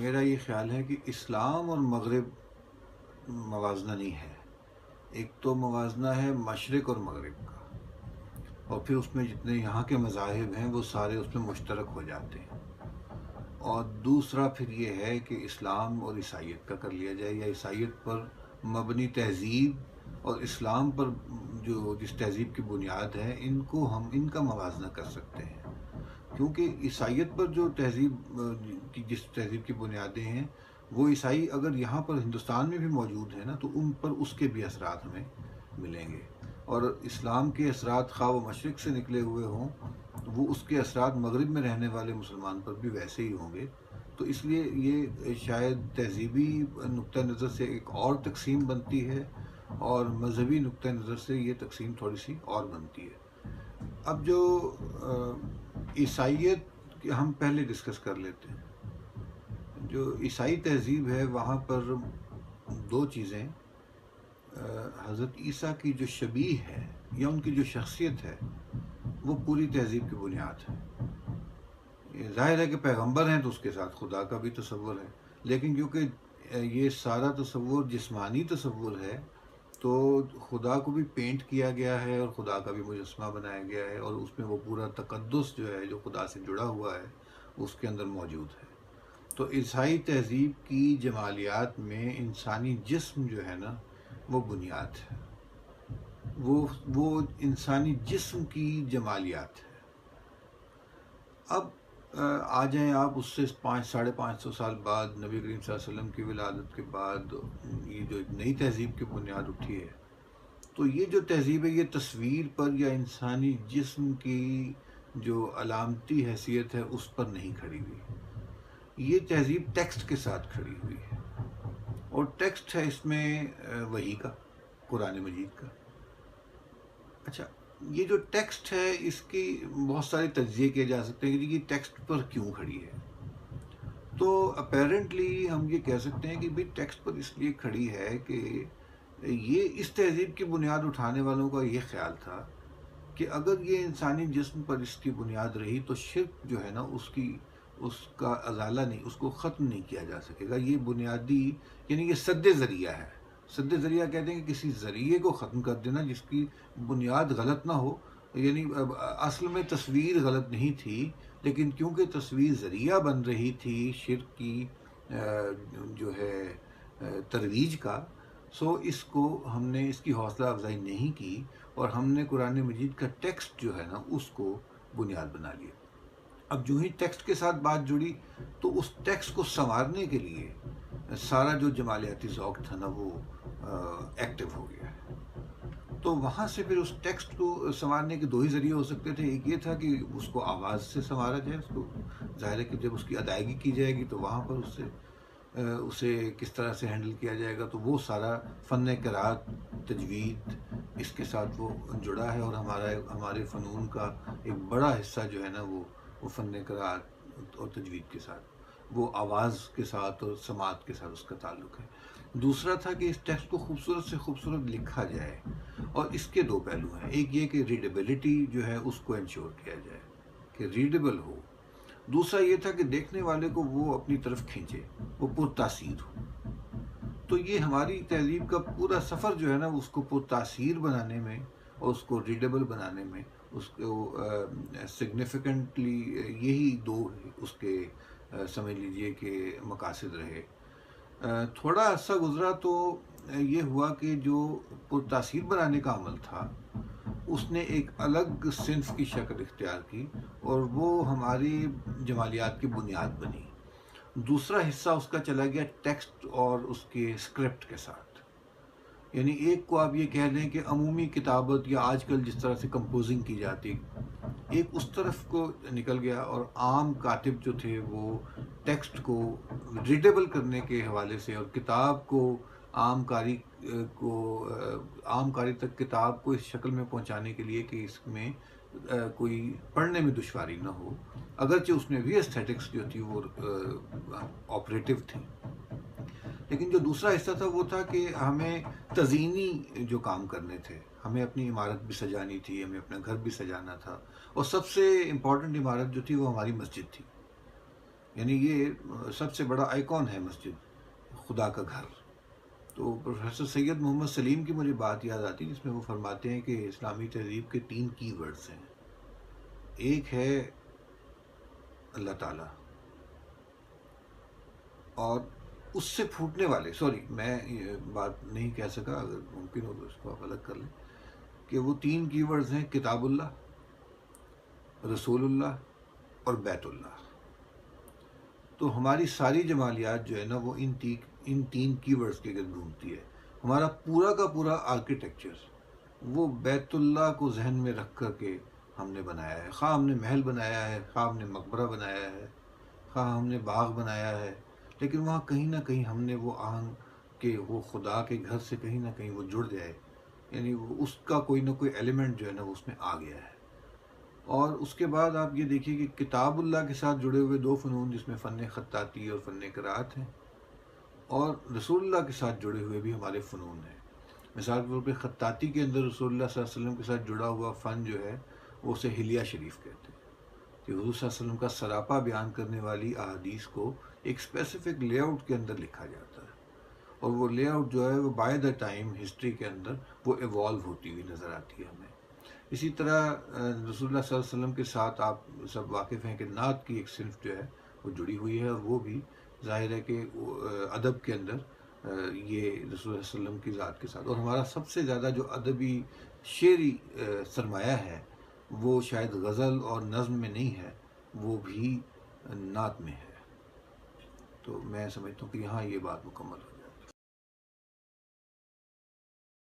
میرا یہ خیال ہے کہ اسلام اور مغرب موازنہ نہیں ہے. ایک تو موازنہ ہے مشرق اور مغرب کا، اور پھر اس میں جتنے یہاں کے مذاہب ہیں وہ سارے اس میں مشترک ہو جاتے ہیں. اور دوسرا پھر یہ ہے کہ اسلام اور عیسائیت کا کر لیا جائے، یا عیسائیت پر مبنی تہذیب اور اسلام پر جو جس تہذیب کی بنیاد ہے، ان کا موازنہ کر سکتے ہیں. کیونکہ عیسائیت پر جو تہذیب کی جس تہذیب کی بنیادیں ہیں، وہ عیسائی اگر یہاں پر ہندوستان میں بھی موجود ہیں نا، تو ان پر اس کے بھی اثرات ہمیں ملیں گے. اور اسلام کے اثرات خواہ و مشرق سے نکلے ہوئے ہوں، وہ اس کے اثرات مغرب میں رہنے والے مسلمان پر بھی ویسے ہی ہوں گے. تو اس لیے یہ شاید تہذیبی نقطہ نظر سے ایک اور تقسیم بنتی ہے، اور مذہبی نقطہ نظر سے یہ تقسیم تھوڑی سی اور بنتی ہے. اب جو عیسائیت ہم پہلے ڈسکس کر لیتے ہیں. جو عیسائی تہذیب ہے وہاں پر دو چیزیں، حضرت عیسیٰ کی جو شبیہ ہے یا ان کی جو شخصیت ہے، وہ پوری تہذیب کی بنیاد ہے. یہ ظاہر ہے کہ پیغمبر ہیں تو اس کے ساتھ خدا کا بھی تصور ہے، لیکن کیونکہ یہ سارا تصور جسمانی تصور ہے، تو خدا کو بھی پینٹ کیا گیا ہے اور خدا کا بھی مجسمہ بنایا گیا ہے، اور اس میں وہ پورا تقدس جو ہے جو خدا سے جڑا ہوا ہے اس کے اندر موجود ہے. تو عیسائی تہذیب کی جمالیات میں انسانی جسم جو ہے نا، وہ بنیاد ہے. وہ انسانی جسم کی جمالیات ہے. اب آ جائیں آپ اس سے 500-550 سال بعد، نبی کریم صلی اللہ علیہ وسلم کی ولادت کے بعد یہ جو ایک نئی تہذیب کی بنیاد اٹھی ہے. تو یہ جو تہذیب ہے یہ تصویر پر یا انسانی جسم کی جو علامتی حیثیت ہے اس پر نہیں کھڑی ہوئی. یہ تہذیب ٹیکسٹ کے ساتھ کھڑی ہوئی ہے، اور ٹیکسٹ ہے اس میں وحی کا، قرآن مجید کا. اچھا، یہ جو ٹیکسٹ ہے اس کی بہت سارے تجزیے کیے جا سکتے ہیں کہ یہ ٹیکسٹ پر کیوں کھڑی ہے. تو اپیرنٹلی ہم یہ کہہ سکتے ہیں کہ بھئی ٹیکسٹ پر اس لیے کھڑی ہے کہ یہ اس تہذیب کی بنیاد اٹھانے والوں کا یہ خیال تھا کہ اگر یہ انسانی جسم پر اس کی بنیاد رہی تو شرک جو ہے نا اس کا ازالہ نہیں، اس کو ختم نہیں کیا جا سکے گا. یہ بنیادی، یعنی یہ سد ذریعہ ہے. سد ذریعہ کہتے ہیں کہ کسی ذریعے کو ختم کر دینا جس کی بنیاد غلط نہ ہو. یعنی اصل میں تصویر غلط نہیں تھی، لیکن کیونکہ تصویر ذریعہ بن رہی تھی شرک کی جو ہے ترویج کا، سو اس کو ہم نے اس کی حوصلہ افزائی نہیں کی، اور ہم نے قرآن مجید کا ٹیکسٹ جو ہے نا اس کو بنیاد بنا لیا. اب جو ہی ٹیکسٹ کے ساتھ بات جڑی تو اس ٹیکسٹ کو سنوارنے کے لیے سارا جو جمالیاتی ذوق تھا نا وہ ایکٹیو ہو گیا ہے. تو وہاں سے پھر اس ٹیکسٹ کو سنوارنے کے دو ہی ذریعے ہو سکتے تھے. ایک یہ تھا کہ اس کو آواز سے سنوارا جائے، اس کو ظاہر ہے کہ جب اس کی ادائیگی کی جائے گی تو وہاں پر اسے کس طرح سے ہینڈل کیا جائے گا. تو وہ سارا فن قرات، تجوید اس کے ساتھ وہ جڑا ہے، اور ہمارے فنون کا ایک بڑا حصہ جو ہے نا وہ فن قرات اور تجوید کے ساتھ، وہ آواز کے ساتھ اور سماعت کے ساتھ اس کا تعلق ہے. دوسرا تھا کہ اس ٹیکسٹ کو خوبصورت سے خوبصورت لکھا جائے، اور اس کے دو پہلو ہیں. ایک یہ کہ ریڈیبلٹی جو ہے اس کو انشور کیا جائے کہ ریڈیبل ہو. دوسرا یہ تھا کہ دیکھنے والے کو وہ اپنی طرف کھینچے، وہ پرتاثیر ہو. تو یہ ہماری تہذیب کا پورا سفر جو ہے نا اس کو پرتاثیر بنانے میں اور اس کو ریڈیبل بنانے میں، اس کو سگنیفیکنٹلی، یہی دو اس کے سمجھ لیجئے کہ مقاصد رہے. تھوڑا عرصہ گزرا تو یہ ہوا کہ جو پرتاثیر بنانے کا عمل تھا اس نے ایک الگ صنف کی شکل اختیار کی، اور وہ ہماری جمالیات کی بنیاد بنی. دوسرا حصہ اس کا چلا گیا ٹیکسٹ اور اس کے اسکرپٹ کے ساتھ. یعنی ایک کو آپ یہ کہہ لیں کہ عمومی کتابت، یا آج کل جس طرح سے کمپوزنگ کی جاتی، ایک اس طرف کو نکل گیا، اور عام کاتب جو تھے وہ ٹیکسٹ کو ریڈیبل کرنے کے حوالے سے اور کتاب کو عام کاری تک کتاب کو اس شکل میں پہنچانے کے لیے کہ اس میں کوئی پڑھنے میں دشواری نہ ہو، اگرچہ اس میں بھی ایستھیٹکس جو تھی وہ آپریٹو تھی. لیکن جو دوسرا حصہ تھا وہ تھا کہ ہمیں تزئینی جو کام کرنے تھے، ہمیں اپنی عمارت بھی سجانی تھی، ہمیں اپنا گھر بھی سجانا تھا، اور سب سے امپورٹنٹ عمارت جو تھی وہ ہماری مسجد تھی. یعنی یہ سب سے بڑا آئیکن ہے مسجد، خدا کا گھر۔ تو پروفیسر سید محمد سلیم کی مجھے بات یاد آتی جس میں وہ فرماتے ہیں کہ اسلامی تہذیب کے 3 کی ورڈز ہیں۔ ایک ہے اللہ تعالیٰ، اور اس سے پھوٹنے والے، سوری میں یہ بات نہیں کہہ سکا، اگر ممکن ہو تو اس کو آپ الگ کر لیں، کہ وہ 3 کی ورڈز ہیں: کتاب اللہ، رسول اللہ، اور بیت اللہ۔ تو ہماری ساری جمالیات جو ہے نا وہ ان 3 کی ورڈز کے گرد گھومتی ہے۔ ہمارا پورا کا پورا آرکیٹیکچر وہ بیت اللہ کو ذہن میں رکھ کر کے ہم نے بنایا ہے، خواہ ہم نے محل بنایا ہے، خواہ ہم نے مقبرہ بنایا ہے، خواہ ہم نے باغ بنایا ہے، لیکن وہاں کہیں نہ کہیں ہم نے وہ آہنگ کہ وہ خدا کے گھر سے کہیں نہ کہیں وہ جڑ جائے، یعنی وہ اس کا کوئی نہ کوئی ایلیمنٹ جو ہے نا وہ اس میں آ گیا ہے۔ اور اس کے بعد آپ یہ دیکھیے کہ کتاب اللہ کے ساتھ جڑے ہوئے 2 فنون جس میں فن خطاطی اور فن قراءت ہیں، اور رسول اللہ کے ساتھ جڑے ہوئے بھی ہمارے فنون ہیں۔ مثال کے طور پہ خطاطی کے اندر رسول اللہ صلی اللہ علیہ وسلم کے ساتھ جڑا ہوا فن جو ہے وہ اسے حلیہ شریف کہتے ہیں، کہ حضور صلی اللہ علیہ وسلم کا سراپا بیان کرنے والی احادیث کو ایک اسپیسیفک لے آؤٹ کے اندر لکھا جاتا ہے، اور وہ لے آؤٹ جو ہے وہ بائی دا ٹائم ہسٹری کے اندر وہ ایوالو ہوتی ہوئی نظر آتی ہے ہمیں۔ اسی طرح رسول اللہ صلی اللہ علیہ وسلم کے ساتھ آپ سب واقف ہیں کہ نعت کی ایک صنف جو ہے وہ جڑی ہوئی ہے، اور وہ بھی ظاہر ہے کہ ادب کے اندر یہ رسول اللہ صلی اللہ علیہ وسلم کی ذات کے ساتھ، اور ہمارا سب سے زیادہ جو ادبی شعری سرمایہ ہے وہ شاید غزل اور نظم میں نہیں ہے، وہ بھی نعت میں ہے۔ تو میں سمجھتا ہوں کہ یہاں یہ بات مکمل ہے۔